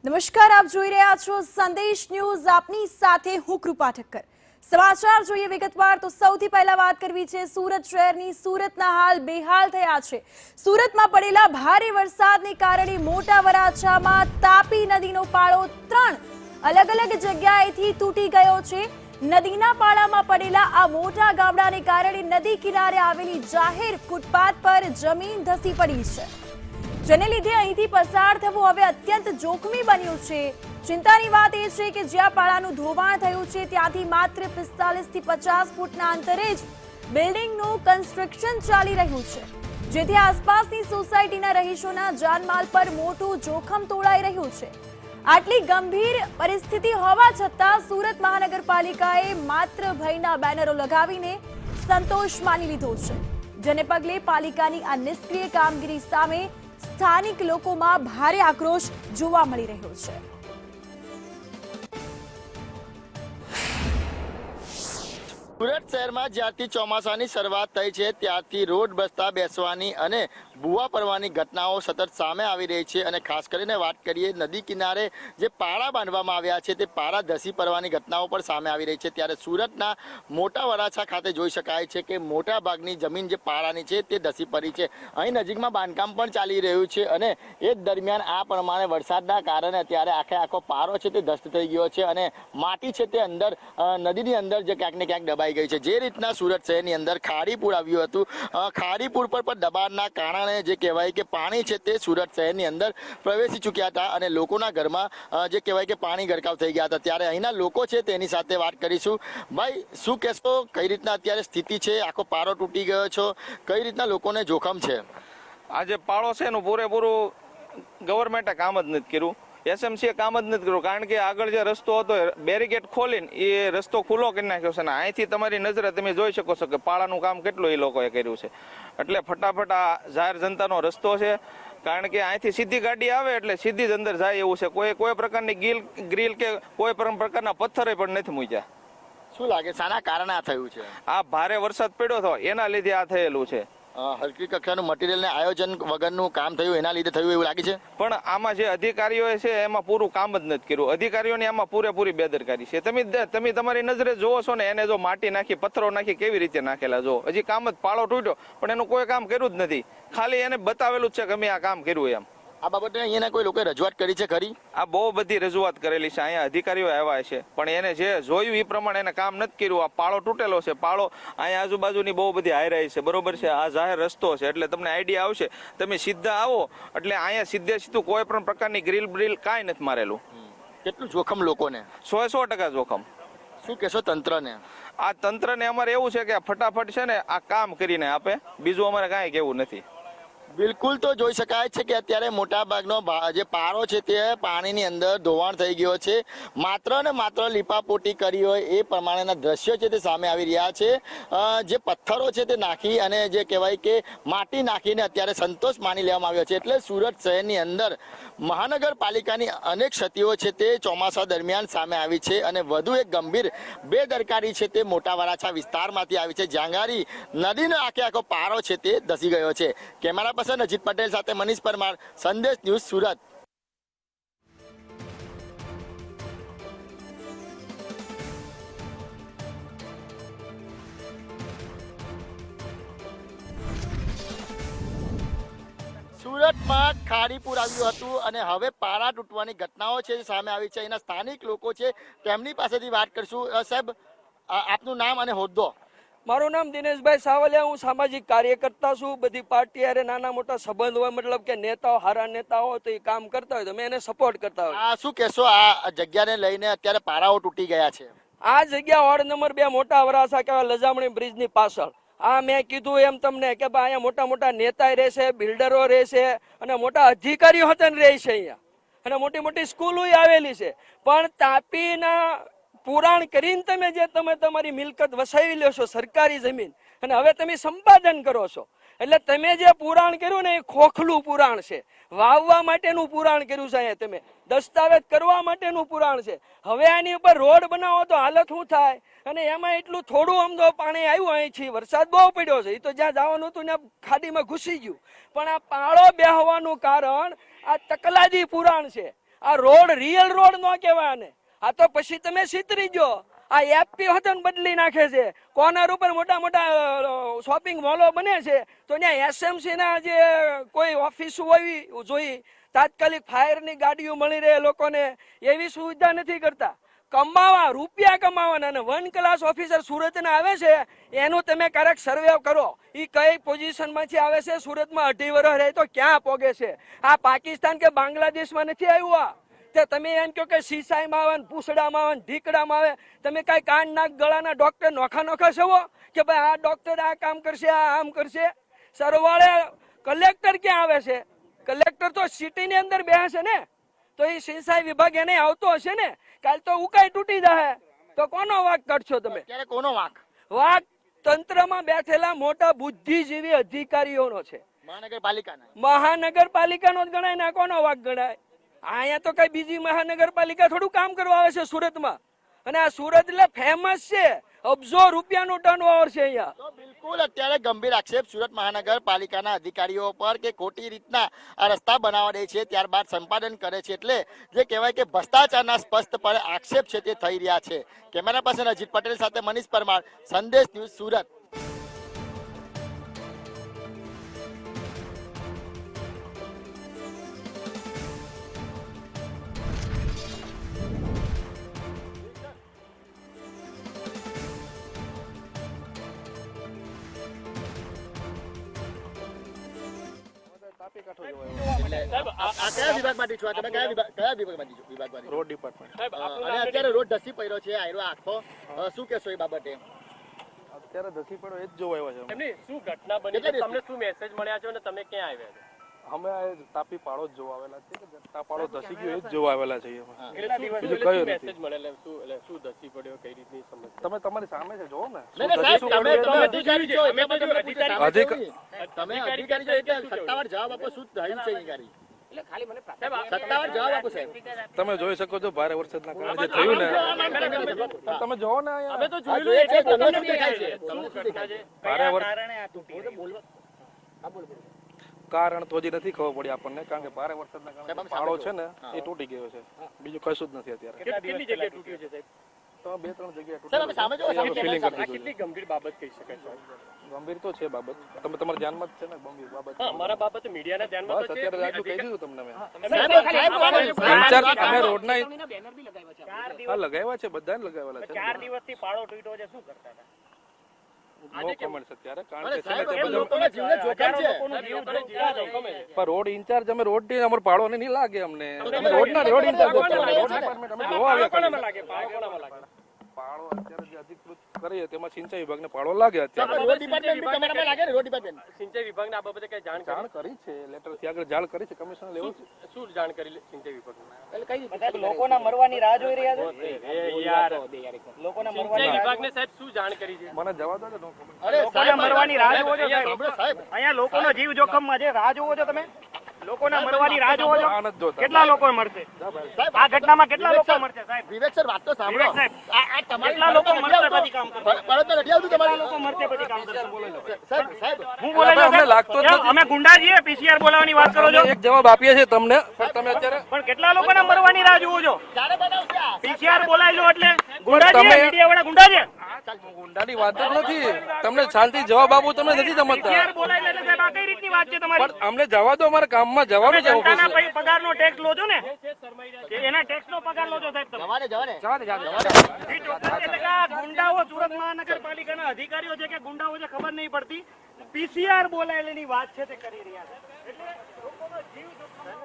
નમસ્કાર, આપ જોઈ રહ્યા છો સંદેશ ન્યૂઝ. આપની સાથે હું કૃપા ઠક્કર. સમાચાર જોઈએ વિગતવાર તો સૌથી પહેલા વાત કરવી છે સુરત શહેરની. સુરતના હાલ બેહાલ થયા છે. સુરતમાં પડેલા ભારે વરસાદને કારણે મોટા વરાછામાં તાપી નદીનો પાળો 3 અલગ અલગ જગ્યાએથી તૂટી ગયો છે. નદીના પાળામાં પડેલા આ મોટા ગાબડાને કારણે નદી કિનારે આવેલી જાહેર ફૂટપાથ પર જમીન ધસી પડી છે, જેને લીધે અહીંથી પસાર થવું હવે અત્યંત જોખમી બન્યું છે. ચિંતાની વાત એ છે કે જ્યાં પાળાનું ધોવાણ થયું છે ત્યાંથી માત્ર 45 થી 50 ફૂટના અંતરે જ બિલ્ડિંગનું કન્સ્ટ્રક્શન ચાલી રહ્યું છે, જેથી આસપાસની સોસાયટીના રહીશોના જાનમાલ પર મોટું જોખમ તોળાઈ રહ્યું છે. આટલી ગંભીર પરિસ્થિતિ હોવા છતાં સુરત મહાનગરપાલિકાએ માત્ર ભયના બેનરો લગાવીને સંતોષ માની લીધો છે, જેને પગલે પાલિકાની આ નિષ્ક્રિય કામગીરી સામે સ્થાનિક લોકોમાં ભારે આક્રોશ જોવા મળી રહ્યો છે. સુરત શહેરમાં જ્યારથી ચોમાસાની શરૂઆત થઈ છે ત્યારથી રોડ રસ્તા બેસવાની અને ભૂવા પડવાની ઘટનાઓ સતત સામે આવી રહી છે. અને ખાસ કરીને વાત કરીએ નદી કિનારે જે પાળા બાંધવામાં આવ્યા છે તે પાળા ધસી પડવાની ઘટનાઓ પણ સામે આવી રહી છે. ત્યારે સુરતના મોટા વરાછા ખાતે જોઈ શકાય છે કે મોટા ભાગની જમીન જે પાળાની છે તે ધસી પડી છે. અહીં નજીકમાં બાંધકામ પણ ચાલી રહ્યું છે અને એ જ દરમિયાન આ પ્રમાણે વરસાદના કારણે અત્યારે આખો પારો છે તે ધસ્ત થઈ ગયો છે અને માટી છે તે અંદર નદીની અંદર જે ક્યાંક ને ક્યાંક દબાઈ ગઈ છે. જે રીતના સુરત શહેરની અંદર ખાડીપુર આવ્યું હતું, ખાડીપુર પર પણ દબાણના કારણે જે કહેવાય કે પાણી છે તે સુરત શહેરની અંદર પ્રવેશી ચૂક્યા હતા અને લોકોના ઘરમાં જે કહેવાય કે પાણી ગરકાવ થઈ ગયા હતા. ત્યારે અહીંના લોકો છે તેની સાથે વાત કરીશું. ભાઈ, શું કહેશો, કઈ રીતના અત્યારે સ્થિતિ છે? આખો પારો તૂટી ગયો છો, કઈ રીતના લોકોને જોખમ છે? આ જે પાળો છે એનું પૂરેપૂરું ગવર્મેન્ટે કામ જ નથી કર્યું, એસએમસીએ કામ જ નથી કર્યું. કારણ કે આગળ જે રસ્તો હતો બેરીકેડ ખોલીને એ રસ્તો ખુલ્લો કરી નાખ્યો છે ને અહીંથી તમારી નજરે તમે જોઈ શકો છો કે પાળાનું કામ કેટલું એ લોકોએ કર્યું છે. એટલે ફટાફટ આ જાહેર જનતાનો રસ્તો છે, કારણ કે અહીંથી સીધી ગાડી આવે એટલે સીધી જ અંદર જાય એવું છે. કોઈ પ્રકારની ગ્રીલ કે કોઈ પણ પ્રકારના પથ્થર પણ નથી મૂક્યા. શું લાગે શાના કારણે આ થયું છે? આ ભારે વરસાદ પડ્યો હતો એના લીધે આ થયેલું છે. હલકી કક્ષાનું મટીરિયલ ને આયોજન વગરનું કામ થયું એના લીધે થયું એવું લાગે છે. પણ આમાં જે અધિકારીઓ છે એમાં પૂરું કામ જ નથી કર્યું. અધિકારીઓની આમાં પૂરેપૂરી બેદરકારી છે. તમે તમારી નજરે જોવો છો ને, એને જો માટી નાખી પથ્થરો નાખી કેવી રીતે નાખેલા જો, હજી કામ જ પાળો તૂટ્યો પણ એનું કોઈ કામ કર્યું જ નથી. ખાલી એને બતાવેલું જ છે કે અમે આ કામ કર્યું એમ. આ બાબતે અહીંયાના કોઈ લોકોએ રજૂઆત કરી છે ખરી? આ બહુ બધી રજૂઆત કરેલી છે, અહીંયા અધિકારીઓ આવ્યા છે પણ એને જે જોયું એ પ્રમાણે એને કામ નથી કર્યું. આ પાળો તૂટેલો છે, પાળો અહીંયા આજુબાજુની બહુ બધી હાઈ છે, બરોબર છે. આ જાહેર રસ્તો છે એટલે તમને આઈડિયા આવશે. તમે સીધા આવો એટલે અહીંયા સીધું કોઈ પણ પ્રકારની ગ્રીલ કાંઈ નથી મારેલું. કેટલું જોખમ લોકોને? 100% જોખમ. શું કહેશો તંત્રને? આ તંત્રને અમારે એવું છે કે ફટાફટ છે ને આ કામ કરીને આપે, બીજું અમારે કાંઈ કેવું નથી. બિલકુલ, તો જોઈ શકાય છે કે અત્યારે મોટા ભાગનો જે પારો છે તે પાણીની અંદર ધોવાણ થઈ ગયો છે. માત્ર ને માત્ર લીપાપોટી કરી હોય એ પ્રમાણેના દ્રશ્યો છે તે સામે આવી રહ્યા છે. જે પથ્થરો છે તે નાખી અને જે કહેવાય કે માટી નાખીને અત્યારે સંતોષ માની લેવામાં આવ્યો છે. એટલે સુરત શહેરની અંદર મહાનગરપાલિકાની અનેક ક્ષતિઓ છે તે ચોમાસા દરમિયાન સામે આવી છે અને વધુ એક ગંભીર બેદરકારી છે તે મોટા વરાછા વિસ્તારમાંથી આવી છે. જાંગારી નદીનો આખો પારો છે તે ધસી ગયો છે. કેમેરા પર્સન અજીત પટેલ સાથે મનીષ પરમાર, સંદેશ ન્યૂઝ, સુરત. સુરતમાં ખાડીપુર આવ્યું હતું અને હવે પારા તૂટવાની ઘટનાઓ છે સામે આવી છે. અહીંના સ્થાનિક લોકો છે તેમની પાસેથી વાત કરશું. સાહેબ, આપનું નામ અને હોદ્દો? મારું નામ દિનેશભાઈ સાવલિયા. હું સામાજિક કાર્યકર્તા છું. બધી પાર્ટી હારે નાના મોટા સંબંધ હોય, મતલબ કે નેતાઓ હારા નેતાઓ હોય તો એ કામ કરતા હોય તો મેં એને સપોર્ટ કરતા હોય. શું કહેશો આ જગ્યાને લઈને? અત્યારે પારાઓ તૂટી ગયા છે. આ જગ્યા વોર્ડ નંબર 2 મોટા વરાછા કહેવાય, લજામણી બ્રિજની પાછળ. આ મેં કીધું એમ તમને કે ભાઈ અહીંયા મોટા મોટા નેતા રહેશે, બિલ્ડરો રહેશે અને મોટા અધિકારીઓ હતા રહે છે અહીંયા, અને મોટી મોટી સ્કૂલો આવેલી છે. પણ તાપીના પુરાણ કરીને તમે તમારી મિલકત વસાવી લો છો, સરકારી જમીન, અને હવે તમે સંપાદન કરો છો. એટલે તમે જે પુરાણ કર્યું ને એ ખોખલું પુરાણ છે. વાવવા માટેનું પુરાણ કર્યું છે અહીંયા, તમે દસ્તાવેજ કરવા માટેનું પુરાણ છે. હવે આની ઉપર રોડ બનાવો તો હાલત શું થાય? અને એમાં એટલું થોડું અમદો પાણી આવ્યું અહીંથી, વરસાદ બહુ પડ્યો છે, એ તો જ્યાં જવાનું હતું ત્યાં ખાડીમાં ઘૂસી ગયું. પણ આ પાળો બેહવાનું કારણ આ તકલાદી પુરાણ છે. આ રોડ રિયલ રોડ નો કહેવાય આને. આ તો પછી તમે સીતરી જો આ એપી હોતન બદલી નાખે છે. કોર્નર ઉપર મોટા મોટા શોપિંગ મોલો બને છે તો ત્યાં એસએમસી ના જે કોઈ ઓફિસ હોવી જોઈ, તાત્કાલિક ફાયરની ગાડીઓ મળી રહે લોકોને, એવી સુવિધા નથી કરતા. કમાવા રૂપિયા કમાવાના અને વન ક્લાસ ઓફિસર સુરતના આવે છે એનું તમે ક્યારેક સર્વે કરો, એ કઈ પોઝિશનમાંથી આવે છે, સુરતમાં 2.5 વર્ષ રહે તો ક્યાં પોગે છે. આ પાકિસ્તાન કે બાંગ્લાદેશમાં નથી આવ્યું. આ તે તમે એમ કહો કે સીસાઈમાં આવે ને પૂસડામાં આવે ને ઢીકડામાં આવે, તમે કઈ કાન નાક ગળાના ડોક્ટર નોખા છો કે ભાઈ આ ડોક્ટર આ કામ કરશે, આ આમ કરશે. સરવાળે કલેક્ટર ક્યાં આવે છે? કલેક્ટર તો સિટીની અંદર બેસે ને, તો એ સિંચાઈ વિભાગ એને આવતો હશે ને. કાલ તો ઉકાઈ તૂટી જાય તો કોનો વાંક કાઢશો તમે? ત્યારે કોનો વાંક? વાંક તંત્રમાં બેઠેલા મોટા બુદ્ધિજીવી અધિકારીઓનો છે. મહાનગરપાલિકાનો જ ગણાય ને કોનો વાંક ગણાય? અહીંયા તો કઈ બીજી મહાનગરપાલિકા થોડું કામ કરવા આવે છે સુરતમાં. અને આ સુરત એટલે ફેમસ છે, અબજો રૂપિયાનું ટર્નઓવર છે અહીંયા. તો બિલકુલ અત્યારે ગંભીર આક્ષેપ સુરત મહાનગરપાલિકાના અધિકારીઓ પર કે ખોટી રીતના આ રસ્તા બનાવવા દે છે, ત્યારબાદ સંપાદન કરે છે, એટલે જે કહેવાય કે ભ્રષ્ટાચારના સ્પષ્ટપણે આક્ષેપ છે તે થઈ રહ્યા છે. કેમેરા પર્સન અજીત પટેલ સાથે મનીષ પરમાર, સંદેશ ન્યૂઝ, સુરત. Road department. અને અત્યારે રોડ ધસી પડ્યો છે આયરો આખો, શું કહેશો એ બાબતે? અત્યારે ધસી પડ્યો એ જ જોવા આવ્યા છે. એમની શું ઘટના બની છે, તમને શું મેસેજ મળ્યા છે અને તમે ક્યાં આવ્યા છો? અમે આ તાપી પાડો જ જોવા આવેલા છે, કે પાડો ધસી ગયો એ જ જોવા આવેલા છે. કેટલા દિવસ બીજું કયું નથી. મેસેજ મળેલા શું ધસી પડ્યો, કઈ રીતની સમસ્યા? તમે તમારી સામે છે, જોવો ને. નહીં, નહીં, સાહેબ, તમે અધિકારી છો, અમે એટલે બધું તમને પૂછે. અધિકારી- તમે અધિકારી છો એટલે સત્તાવાર જવાબ આપો, શું થયું છે અધિકારી? સત્તાવાર જવાબ આપો સાહેબ. તમે જોઈ શકો છો ભારે વરસાદના કારણે જે થયું ને, તમે જોવો ને અહીંયા. અમે તો આ જોયેલું જોઈએ છે, એટલે તમને તમને શું દેખાય છે? શું તમને શું ઘટના દેખાય છે? છે? ભારે કારણ તો હજી નથી ખબર પડી આપણને, કારણ કે ભારે વરસાદના કારણે પાળો છે ને એ તૂટી ગયો છે. બીજું કશું જ નથી અત્યારે. કેટલી જગ્યાએ તૂટ્યું છે સાહેબ? તો 2-3 જગ્યાએ સાહેબ, અમે સામે જો, સામે ફિલિંગ આ કરી દીધું કેટલી ગંભીર બાબત કહી શકાય છે? છે. ગંભીર તો છે બાબત, તમે તમારા ધ્યાનમાં જ છે ને ગંભીર બાબત. હા, અમારા બાબત મીડિયાના ધ્યાનમાં બસ તો છે. અત્યારે આટલું કહી દીધું તમને મેં. સાહેબ, અમે રોડના હા લગાવ્યા છે, બધાને લગાવેલા છે. 4 દિવસથી પાળો તૂટ્યો છે, શું કરતા હતા? નો કોમેન્ટ્સ અત્યારે, કારણ કે છે ને સાહેબ, તે એમ બધું લોકોના જીવને જોખમ છે. લોકોનું જીવ જોખમે છે. પણ રોડ ઇન્ચાર્જ અમે રોડ ની અમારો પાડો નહીં લાગે અમને. અમે રોડ ઇન્ચાર્જ રોડ ડિપાર્ટમેન્ટ અમે જોવા આવ્યા કોનામાં ખાલી. લાગે? પાળો કોનામાં લાગે? પાડો અત્યારે જે અધિકૃત કરીએ તેમાં સિંચાઈ વિભાગને પાડો લાગે અત્યારે. રોડ ડિપાર્ટમેન્ટ બી તમારામાં લાગે ને? રોડ ડિપાર્ટમેન્ટ સિંચાઈ વિભાગને આ બાબતે કઈ જાણ જાણ કરી છે, લેટર થી આગળ જાણ કરી છે, કમિશનર લેવલ શું જાણ કરી સિંચાઈ વિભાગને? લોકોના મરવાની રાહ જોઈ રહ્યા છે. યાર લોકોના સિંચાઈ વિભાગને સાહેબ શું જાણ કરી છે? મને જવા દો ને નો comment. અરે લોકોના મરવાની રાહ જોવો છો સાહેબ. સાંભળો સાહેબ, અહીંયા લોકોનો જીવ જોખમમાં છે, રાહ જોવો છો તમે. લોકોના મરવાની રાહ જોવો છો. આ નથી જોતા. કેટલા લોકો મરશે સાહેબ, આ ઘટનામાં? કેટલા લોકો મરશે સાહેબ? વિવેક સર, વાત તો સાંભળો. વિવેક સાહેબ, આ તમારી કેટલા લોકો મરશે પછી કામ કરશે? પરત નથી આવતું તમારી લોકો મરશે પછી કામ કરશે? સાહેબ, સાહેબ, હું બોલે અમને છે લાગતો જ સાહેબ? નથી. અમે ગુંડા છીએ, પીસીઆર બોલાવવાની વાત કરો છો, એક જવાબ આપીએ છીએ તમને, પણ તમે અત્યારે પણ કેટલા લોકોના મરવાની રાહ જોવો છો? ક્યારે બનાવશે આ? પીસીઆર બોલાય છો એટલે ગુંડા તમે- છીએ, મીડિયા વાળા ગુંડા છે. ગુંડાની વાત જ નથી. તમને શાંતિ જવાબ આપું તમે નથી સમજતા. પીસીઆર બોલાય એટલે સાહેબ આ કઈ રીતની વાત છે તમારી? પણ અમને જવા દો, અમારા કામમાં જવાનું છે જનતાના ઓફિસે. પગારનો ટેક્સ લો છો ને, એના ટેક્સનો પગાર લો છો સાહેબ તમે. જવાને જવાને એટલે કે આ ગુંડાઓ સુરત મહાનગરપાલિકાના અધિકારીઓ છે કે ગુંડાઓ છે ખબર નહીં પડતી. પીસીઆર બોલાયેલી વાત છે તે કરી રહ્યા છે. એટલે લોકોનો જીવ જોખમમાં